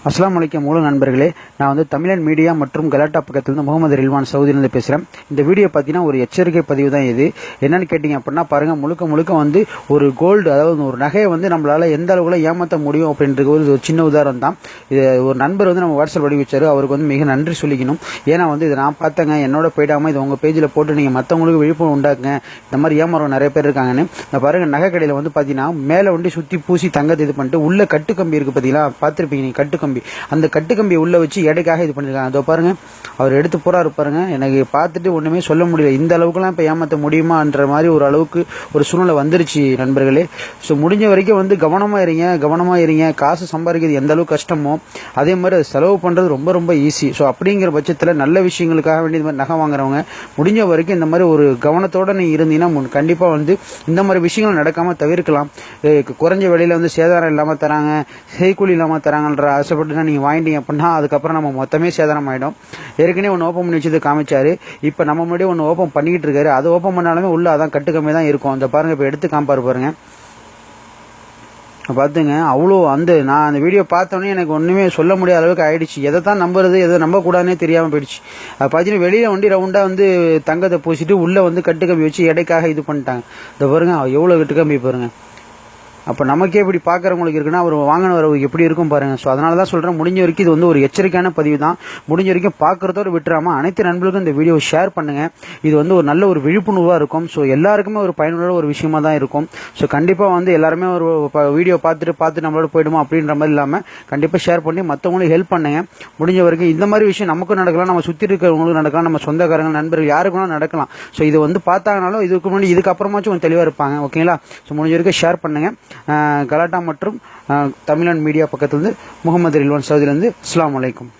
அஸ்ஸலாமு அலைக்கும் மூல நண்பர்களே, நான் வந்து தமிழன் மீடியா மற்றும் கலாட்டா பக்கத்துலேருந்து முகமது ரில்வான் சவுதியிலிருந்து பேசுகிறேன். இந்த வீடியோ பார்த்தீங்கன்னா ஒரு எச்சரிக்கை பதிவு தான். இது என்னன்னு கேட்டிங்க அப்படின்னா பாருங்கள், முழுக்க வந்து ஒரு கோல்டு, அதாவது ஒரு நகையை வந்து நம்மளால் எந்த அளவுக்குள்ள ஏமாற்ற முடியும் அப்படின்றது ஒரு சின்ன உதாரணம் தான். இது ஒரு நண்பர் வந்து நம்ம வாட்ஸ்அப் வடிவிச்சார். அவருக்கு வந்து மிக நன்றி சொல்லிக்கணும். ஏன்னா வந்து இதை நான் பார்த்தேங்க, என்னோட போயிடாமல் இது உங்கள் பேஜில் போட்டு நீங்கள் மற்றவங்களுக்கு விழிப்புணர்வு உண்டாக்குங்க. இந்த மாதிரி ஏமாறும் நிறைய பேர் இருக்காங்கன்னு. நான் பாருங்கள், நகை கடையில் வந்து பார்த்தீங்கன்னா மேலே வந்து சுற்றி பூசி தங்கத்தை இது பண்ணிட்டு உள்ள கட்டுக்கம்பி இருக்குது பார்த்தீங்களா, பார்த்துருப்பீங்க நீங்கள் கட்டுக்கம்பி. அந்த கட்டுக்கம்பியை உள்ள வச்சு எடைக்காக இது பண்ணிருக்காங்க. அதோ பாருங்க, அவர் எடுத்து போறாரு பாருங்க. எனக்கு பார்த்துட்டு ஒண்ணுமே சொல்ல முடியல. இந்த அளவுக்குலாம் இப்ப ஏமாற்ற முடியுமான்ற மாதிரி ஒரு அளவுக்கு ஒரு சூழ்நிலை வந்துருச்சு நண்பர்களே. ஸோ முடிஞ்ச வரைக்கும் வந்து கவனமா இருங்க. காசு சம்பாதிக்கிறது எந்த அளவுக்கு கஷ்டமோ அதே மாதிரி அது செலவு பண்றது ரொம்ப ஈஸி. ஸோ அப்படிங்கிற பட்சத்தில் நல்ல விஷயங்களுக்காக வேண்டிய இந்த மாதிரி நகை வாங்குறவங்க முடிஞ்ச வரைக்கும் இந்த மாதிரி ஒரு கவனத்தோட நீ இருந்தீங்கன்னா கண்டிப்பா வந்து இந்த மாதிரி விஷயங்கள் நடக்காம தவிர்க்கலாம். குறைஞ்ச விலையில வந்து சேதாரம் இல்லாம தராங்க, செய்கூலி இல்லாம தராங்கன்ற ஆசைப்பட்டு நீங்க வாங்கிட்டீங்க அப்படின்னா அதுக்கப்புறம் நம்ம மொத்தமே சேதாரம் ஆயிடும். ஏற்கனவே ஒன்று ஓப்பன் பண்ணி வச்சது காமிச்சாரு. இப்போ நம்ம முன்னாடி ஒன்று ஓப்பன் பண்ணிக்கிட்டு இருக்காரு. அது ஓப்பன் பண்ணாலுமே உள்ள அதான் கட்டுக்கம்மி தான் இருக்கும். அந்த பாருங்க, இப்போ எடுத்து காமிப்பாரு பாருங்க. பார்த்துங்க, அவ்வளோ நான் அந்த வீடியோ பார்த்தோன்னே எனக்கு ஒன்றுமே சொல்ல முடியாத அளவுக்கு ஆயிடுச்சு. எதை தான் நம்புறது, எதை நம்பக்கூடாதுன்னே தெரியாமல் போயிடுச்சு. அது பார்த்தீங்கன்னா வெளியில் வண்டி ரவுண்டாக வந்து தங்கத்தை பூசிட்டு உள்ளே வந்து கட்டுக்கம்பி வச்சு எடைக்காக இது பண்ணிட்டாங்க. இந்த பாருங்க, எவ்வளோ கட்டுக்கம்பி பாருங்க. அப்போ நமக்கே இப்படி பார்க்குறவங்களுக்கு இருக்குன்னா அவர் வாங்கினவருக்கு எப்படி இருக்கும் பாருங்க. ஸோ அதனால தான் சொல்கிறேன், முடிஞ்ச வரைக்கும் இது வந்து ஒரு எச்சரிக்கையான பதிவு தான். முடிஞ்ச வரைக்கும் பார்க்குறதோடு விட்டுறாமல் அனைத்து நண்பர்களுக்கும் இந்த வீடியோ ஷேர் பண்ணுங்கள். இது வந்து ஒரு நல்ல ஒரு விழிப்புணர்வாக இருக்கும். ஸோ எல்லாருக்குமே ஒரு பயனுள்ள ஒரு விஷயமா தான் இருக்கும். ஸோ கண்டிப்பாக வந்து எல்லாருமே ஒரு வீடியோ பார்த்து நம்மளோட போயிடுமா அப்படின்ற மாதிரி இல்லாமல் கண்டிப்பாக ஷேர் பண்ணி மற்றவங்களுக்கு ஹெல்ப் பண்ணுங்க. முடிஞ்ச வரைக்கும் இந்த மாதிரி விஷயம் நமக்கும் நடக்கலாம், நம்ம சுற்றி இருக்கிறவங்களுக்கும் நடக்கலாம், நம்ம சொந்தக்காரங்க நண்பர்கள் யாருக்குனாலும் நடக்கலாம். ஸோ இது வந்து பார்த்தாங்கனாலும் இதுக்கு முன்னாடி இதுக்கப்புறமாச்சும் கொஞ்சம் தெளிவாக இருப்பாங்க. ஓகேங்களா? ஸோ முடிஞ்ச வரைக்கும் ஷேர் பண்ணுங்க. கலாட்டா மற்றும் தமிழன் மீடியா பக்கத்திலிருந்து முகமது ரில்வான் சவுதியிலிருந்து. அஸ்ஸலாமு அலைக்கும்.